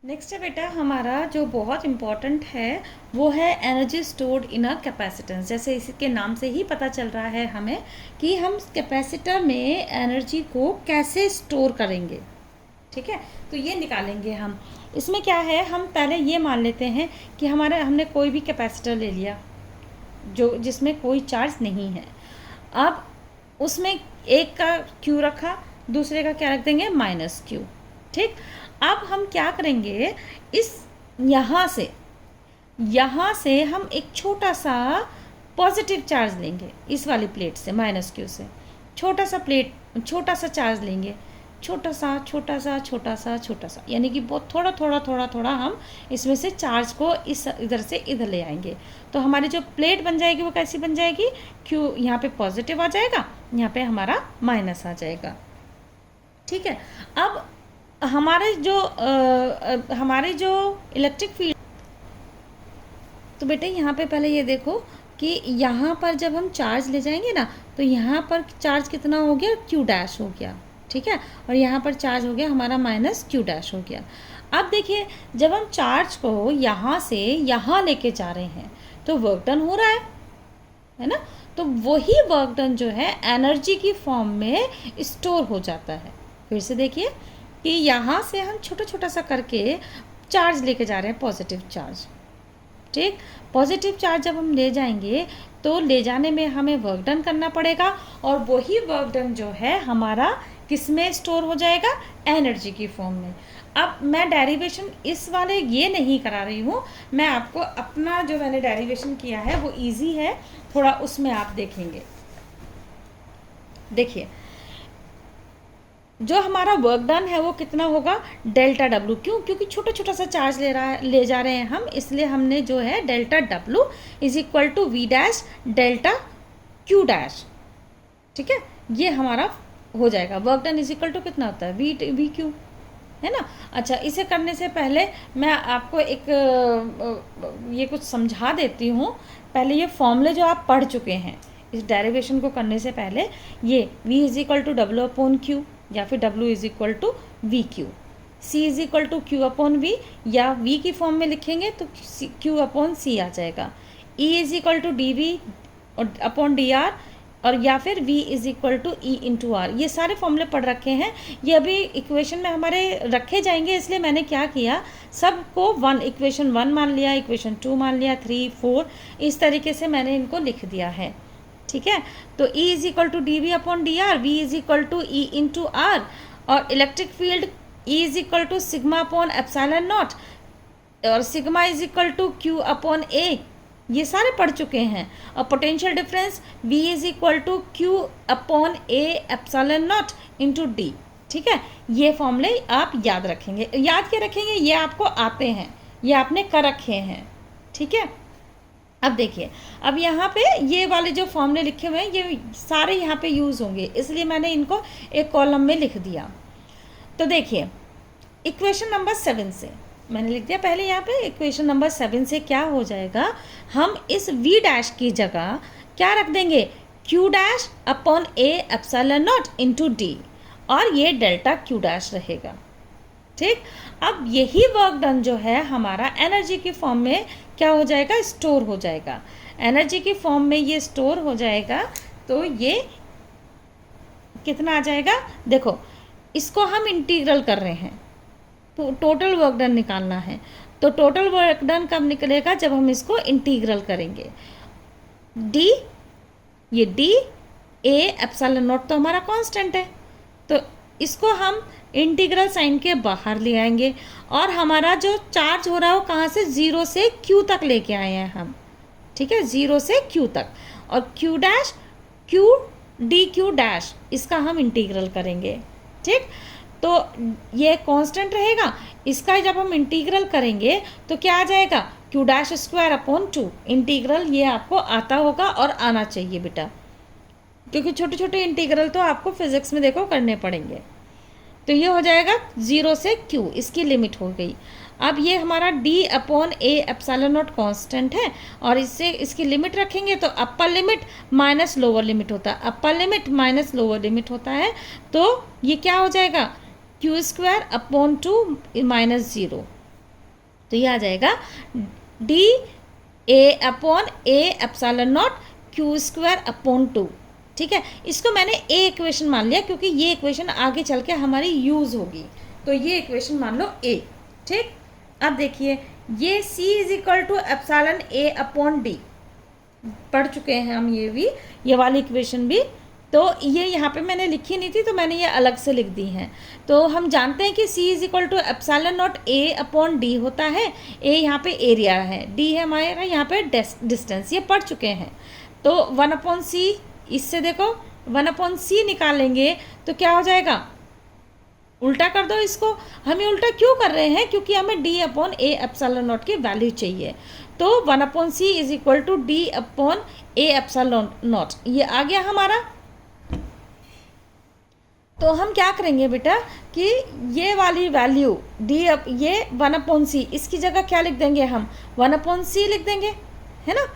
Next है बेटा हमारा जो बहुत इम्पॉर्टेंट है वो है energy stored in a capacitance. जैसे इसके नाम से ही पता चल रहा है हमें कि हम कैपेसिटर में एनर्जी को कैसे स्टोर करेंगे। ठीक है, तो ये निकालेंगे हम। इसमें क्या है, हम पहले ये मान लेते हैं कि हमने कोई भी कैपेसिटर ले लिया जो जिसमें कोई चार्ज नहीं है। अब उसमें एक का क्यू रखा, दूसरे का क्या रख देंगे, माइनस क्यू। ठीक, अब हम क्या करेंगे, इस यहाँ से हम एक छोटा सा पॉजिटिव चार्ज लेंगे इस वाली प्लेट से, माइनस क्यू से छोटा सा चार्ज लेंगे, छोटा सा, यानी कि बहुत थोड़ा हम इसमें से चार्ज को इधर से इधर ले आएंगे। तो हमारी जो प्लेट बन जाएगी वो कैसी बन जाएगी, क्यू यहाँ पे पॉजिटिव आ जाएगा, यहाँ पे हमारा माइनस आ जाएगा। ठीक है, अब हमारे जो इलेक्ट्रिक फील्ड, तो बेटे यहाँ पे पहले ये देखो कि यहाँ पर जब हम चार्ज ले जाएंगे ना, तो यहाँ पर चार्ज कितना हो गया, क्यू डैश हो गया। ठीक है, और यहाँ पर चार्ज हो गया हमारा माइनस क्यू डैश हो गया। अब देखिए, जब हम चार्ज को यहाँ से यहाँ लेके जा रहे हैं तो वर्क डन हो रहा है ना। तो वही वर्क डन जो है एनर्जी की फॉर्म में स्टोर हो जाता है। फिर से देखिए कि यहाँ से हम छोटा सा करके चार्ज लेके जा रहे हैं, पॉजिटिव चार्ज। ठीक, पॉजिटिव चार्ज जब हम ले जाएंगे तो ले जाने में हमें वर्क डन करना पड़ेगा, और वही वर्क डन जो है हमारा किस में स्टोर हो जाएगा, एनर्जी की फॉर्म में। अब मैं डेरिवेशन इस वाले ये नहीं करा रही हूँ, मैं आपको अपना जो मैंने डेरिवेशन किया है वो इजी है थोड़ा, उसमें आप देखेंगे। देखिए, जो हमारा वर्क डन है वो कितना होगा, डेल्टा डब्लू। क्यों, क्योंकि छोटा सा चार्ज ले जा रहे हैं हम, इसलिए हमने जो है delta W is equal to V dash delta Q dash. ठीक है, ये हमारा हो जाएगा। Work done is equal to कितना होता है, वी क्यू, है ना। अच्छा, इसे करने से पहले मैं आपको एक ये कुछ समझा देती हूँ। पहले ये फॉर्मूले जो आप पढ़ चुके हैं, इस डेरिवेशन को करने से पहले, ये v is equal to W upon Q, या फिर w is equal to V Q, c is equal to Q upon V, या v की फॉर्म में लिखेंगे तो q अपॉन सी आ जाएगा, e is equal to D V upon D R, और या फिर v is equal to E into R. ये सारे फॉर्मूले पढ़ रखे हैं, ये अभी इक्वेशन में हमारे रखे जाएंगे, इसलिए मैंने क्या किया, सबको इक्वेशन 1 मान लिया, इक्वेशन 2 मान लिया, 3, 4, इस तरीके से मैंने इनको लिख दिया है। ठीक है, तो E is equal to D V upon D R, V is equal to E into R, और electric field E is equal to sigma upon epsilon naught, और sigma is equal to Q upon A, ये सारे पढ़ चुके हैं। और potential difference V is equal to Q upon A epsilon naught into D. ठीक है, ये फॉर्मूले आप याद रखेंगे, याद क्या रखेंगे, ये आपको आते हैं, ये आपने कर रखे हैं। ठीक है, अब देखिए, अब यहाँ पे ये वाले जो फॉर्मूले लिखे हुए हैं ये सारे यहाँ पे यूज़ होंगे, इसलिए मैंने इनको एक कॉलम में लिख दिया। तो देखिए, इक्वेशन नंबर 7 से मैंने लिख दिया, पहले यहाँ पे इक्वेशन नंबर 7 से क्या हो जाएगा, हम इस v डैश की जगह क्या रख देंगे, q dash upon A epsilon naught into D, और ये डेल्टा q डैश रहेगा। ठीक, अब यही वर्क डन जो है हमारा एनर्जी की फॉर्म में क्या हो जाएगा, स्टोर हो जाएगा। एनर्जी की फॉर्म में ये स्टोर हो जाएगा, तो ये कितना आ जाएगा, देखो इसको हम इंटीग्रल कर रहे हैं, तो टोटल वर्क डन निकालना है। तो टोटल वर्क डन कब निकलेगा, जब हम इसको इंटीग्रल करेंगे। डी, ये डी ए एप्सिलॉन नॉट तो हमारा कांस्टेंट है, तो इसको हम इंटीग्रल साइन के बाहर ले आएंगे, और हमारा जो चार्ज हो रहा है वो कहाँ से, 0 से q तक लेके आए हैं हम। ठीक है, 0 से q तक, और q dash q D Q dash, इसका हम इंटीग्रल करेंगे। ठीक, तो ये कांस्टेंट रहेगा, इसका जब हम इंटीग्रल करेंगे तो क्या आ जाएगा, q dash square upon 2। Integral ये आपको आता होगा और आना चाहिए बेटा, क्योंकि छोटे छोटे इंटीग्रल तो आपको फिजिक्स में देखो करने पड़ेंगे। तो ये हो जाएगा 0 से q, इसकी लिमिट हो गई। अब ये हमारा d upon A epsilon not constant है, और इससे इसकी लिमिट रखेंगे तो upper limit minus lower limit होता है, upper limit minus lower limit होता है। तो ये क्या हो जाएगा, q स्क्वायर अपॉन 2 माइनस 0, तो ये आ जाएगा D A upon A epsilon naught Q square upon 2। ठीक है, इसको मैंने ए इक्वेशन मान लिया क्योंकि ये इक्वेशन आगे चल के हमारी यूज होगी, तो ये इक्वेशन मान लो ए। ठीक, अब देखिए ये C is equal to epsilon A upon D, पढ़ चुके हैं हम ये वाली इक्वेशन भी। तो ये यहाँ पे मैंने लिखी नहीं थी तो मैंने ये अलग से लिख दी हैं। तो हम जानते हैं कि C is equal to epsilon not A upon D होता है। ए यहाँ पे एरिया है, डी है हमारा यहाँ पे डिस्टेंस, ये पढ़ चुके हैं। तो 1 अपॉन सी, इससे देखो 1 अपॉन सी निकालेंगे तो क्या हो जाएगा, उल्टा कर दो इसको। हम ये उल्टा क्यों कर रहे हैं, क्योंकि हमें D upon A epsilon not की वैल्यू चाहिए। तो 1 upon C is equal to D upon A epsilon not, ये आ गया हमारा। तो हम क्या करेंगे बेटा कि ये वाली वैल्यू डी अप ये 1 अपॉन सी, इसकी जगह क्या लिख देंगे हम, 1 अपॉन सी लिख देंगे, है ना।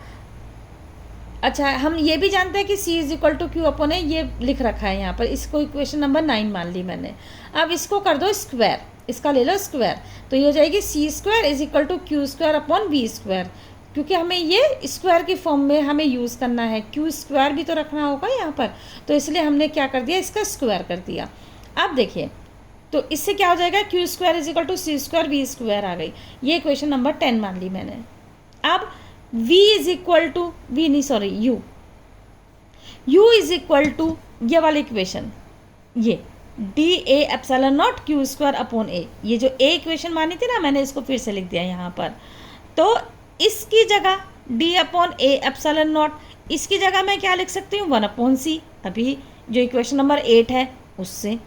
अच्छा, हम ये भी जानते हैं कि C is equal to Q upon A, ये लिख रखा है यहाँ पर, इसको इक्वेशन नंबर 9 मान ली मैंने। अब इसको कर दो स्क्वायर, इसका ले लो स्क्वायर, तो ये हो जाएगी C square is equal to Q square upon V square, क्योंकि हमें ये स्क्वायर की फॉर्म में हमें यूज़ करना है, क्यू स्क्वायर भी तो रखना होगा यहाँ पर, तो इसलिए हमने क्या कर दिया, इसका स्क्वायर कर दिया। अब देखिए तो इससे क्या हो जाएगा, Q square is equal to C square V square आ गई, ये इक्वेशन नंबर 10 मान ली मैंने। अब v is equal to u is equal to ये वाली इक्वेशन, ये D A epsilon naught Q square upon A, ये जो ए इक्वेशन मानी थी ना मैंने, इसको फिर से लिख दिया यहाँ पर। तो इसकी जगह D upon A epsilon not, इसकी जगह मैं क्या लिख सकती हूँ, 1 अपॉन सी, अभी जो इक्वेशन नंबर 8 है उससे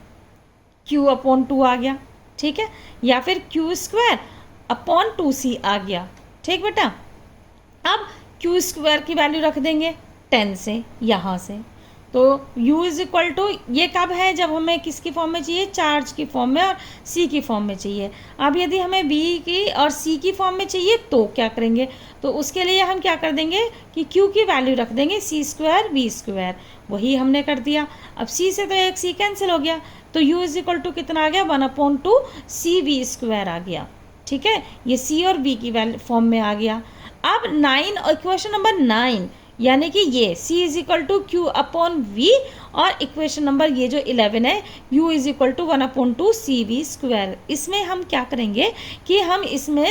q अपॉन 2 आ गया। ठीक है, या फिर क्यू स्क्वायर अपॉन 2c आ गया। ठीक बेटा, अब क्यू स्क्वायर की वैल्यू रख देंगे 10 से यहाँ से, तो u इज इक्वल टू, ये कब है, जब हमें किसकी फॉर्म में चाहिए, चार्ज की फॉर्म में और c की फॉर्म में चाहिए। अब यदि हमें b की और c की फॉर्म में चाहिए तो क्या करेंगे, तो उसके लिए हम क्या कर देंगे कि q की वैल्यू रख देंगे c स्क्वायर वी स्क्वायर, वही हमने कर दिया। अब c से तो एक c कैंसिल हो गया, तो u इज इक्वल टू कितना आ गया, 1 अपॉन 2 सी वी स्क्वायर आ गया। ठीक है, ये c और v की वैल्यू फॉर्म में आ गया। अब 9 और इक्वेशन नंबर 9 यानी कि ये c is equal to Q upon V, और इक्वेशन नंबर ये जो 11 है u is equal to 1 upon 2 C V square, इसमें हम क्या करेंगे कि हम इसमें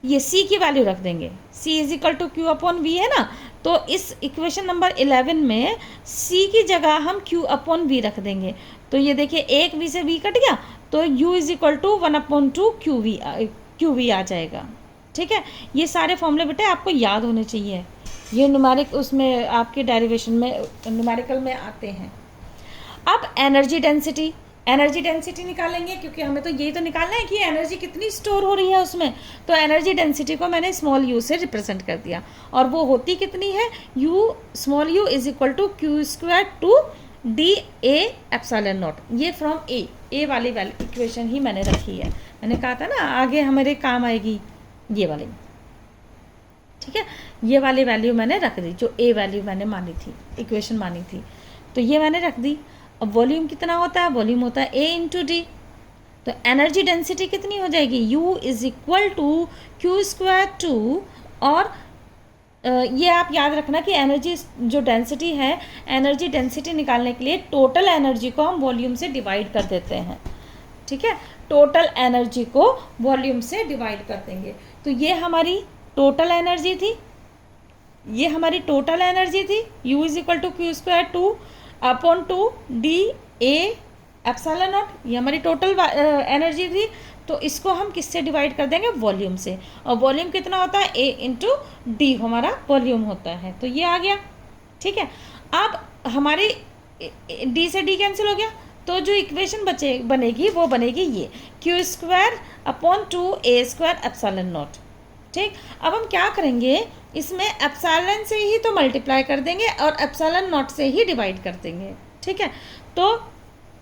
ये c की वैल्यू रख देंगे, c is equal to Q upon V है ना, तो इस इक्वेशन नंबर 11 में c की जगह हम q अपॉन वी रख देंगे। तो ये देखिए एक v से v कट गया, तो u is equal to 1 upon 2 Q V आ जाएगा। ठीक है, ये सारे फॉर्मूले बेटे आपको याद होने चाहिए, ये न्यूमेरिक उसमें आपके डेरिवेशन में न्यूमेरिकल में आते हैं। अब एनर्जी डेंसिटी निकालेंगे, क्योंकि हमें तो यही तो निकालना है कि एनर्जी कितनी स्टोर हो रही है उसमें। तो एनर्जी डेंसिटी को मैंने स्मॉल u से रिप्रेजेंट कर दिया, और वो होती कितनी है, small u is equal to Q square to D A epsilon not, ये फ्रॉम ए वाली इक्वेशन ही मैंने रखी है, मैंने कहा था ना आगे हमारे काम आएगी ये वाली। ठीक है, ये वाली वैल्यू मैंने रख दी, जो ए वैल्यू मैंने मानी थी, इक्वेशन मानी थी, तो ये मैंने रख दी। अब वॉल्यूम कितना होता है, वॉल्यूम होता है ए इंटू डी, तो एनर्जी डेंसिटी कितनी हो जाएगी, u is equal to Q square 2, और ये आप याद रखना कि एनर्जी जो डेंसिटी है, एनर्जी डेंसिटी निकालने के लिए टोटल एनर्जी को हम वॉल्यूम से डिवाइड कर देते हैं। ठीक है, टोटल एनर्जी को वॉल्यूम से डिवाइड कर देंगे, तो ये हमारी टोटल एनर्जी थी, ये हमारी टोटल एनर्जी थी, u is equal to Q square 2 upon 2 D A epsilon not, ये हमारी टोटल एनर्जी थी। तो इसको हम किससे डिवाइड कर देंगे, वॉल्यूम से, और वॉल्यूम कितना होता है, a इंटू डी हमारा वॉल्यूम होता है, तो ये आ गया। ठीक है, अब हमारी d से d कैंसिल हो गया, तो जो इक्वेशन बनेगी वो बनेगी ये Q square upon 2 A square epsilon not. ठीक, अब हम क्या करेंगे, इसमें एप्सिलॉन से ही तो मल्टीप्लाई कर देंगे और एप्सिलॉन नॉट से ही डिवाइड कर देंगे। ठीक है, तो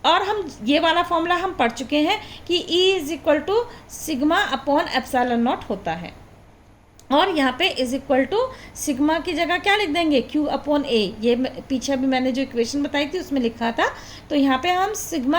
और हम ये वाला फॉर्मूला हम पढ़ चुके हैं कि E is equal to sigma upon epsilon not होता है, और यहाँ पे इज इक्वल टू सिग्मा की जगह क्या लिख देंगे, Q अपॉन A, ये पीछे भी मैंने जो इक्वेशन बताई थी उसमें लिखा था, तो यहाँ पे हम सिग्मा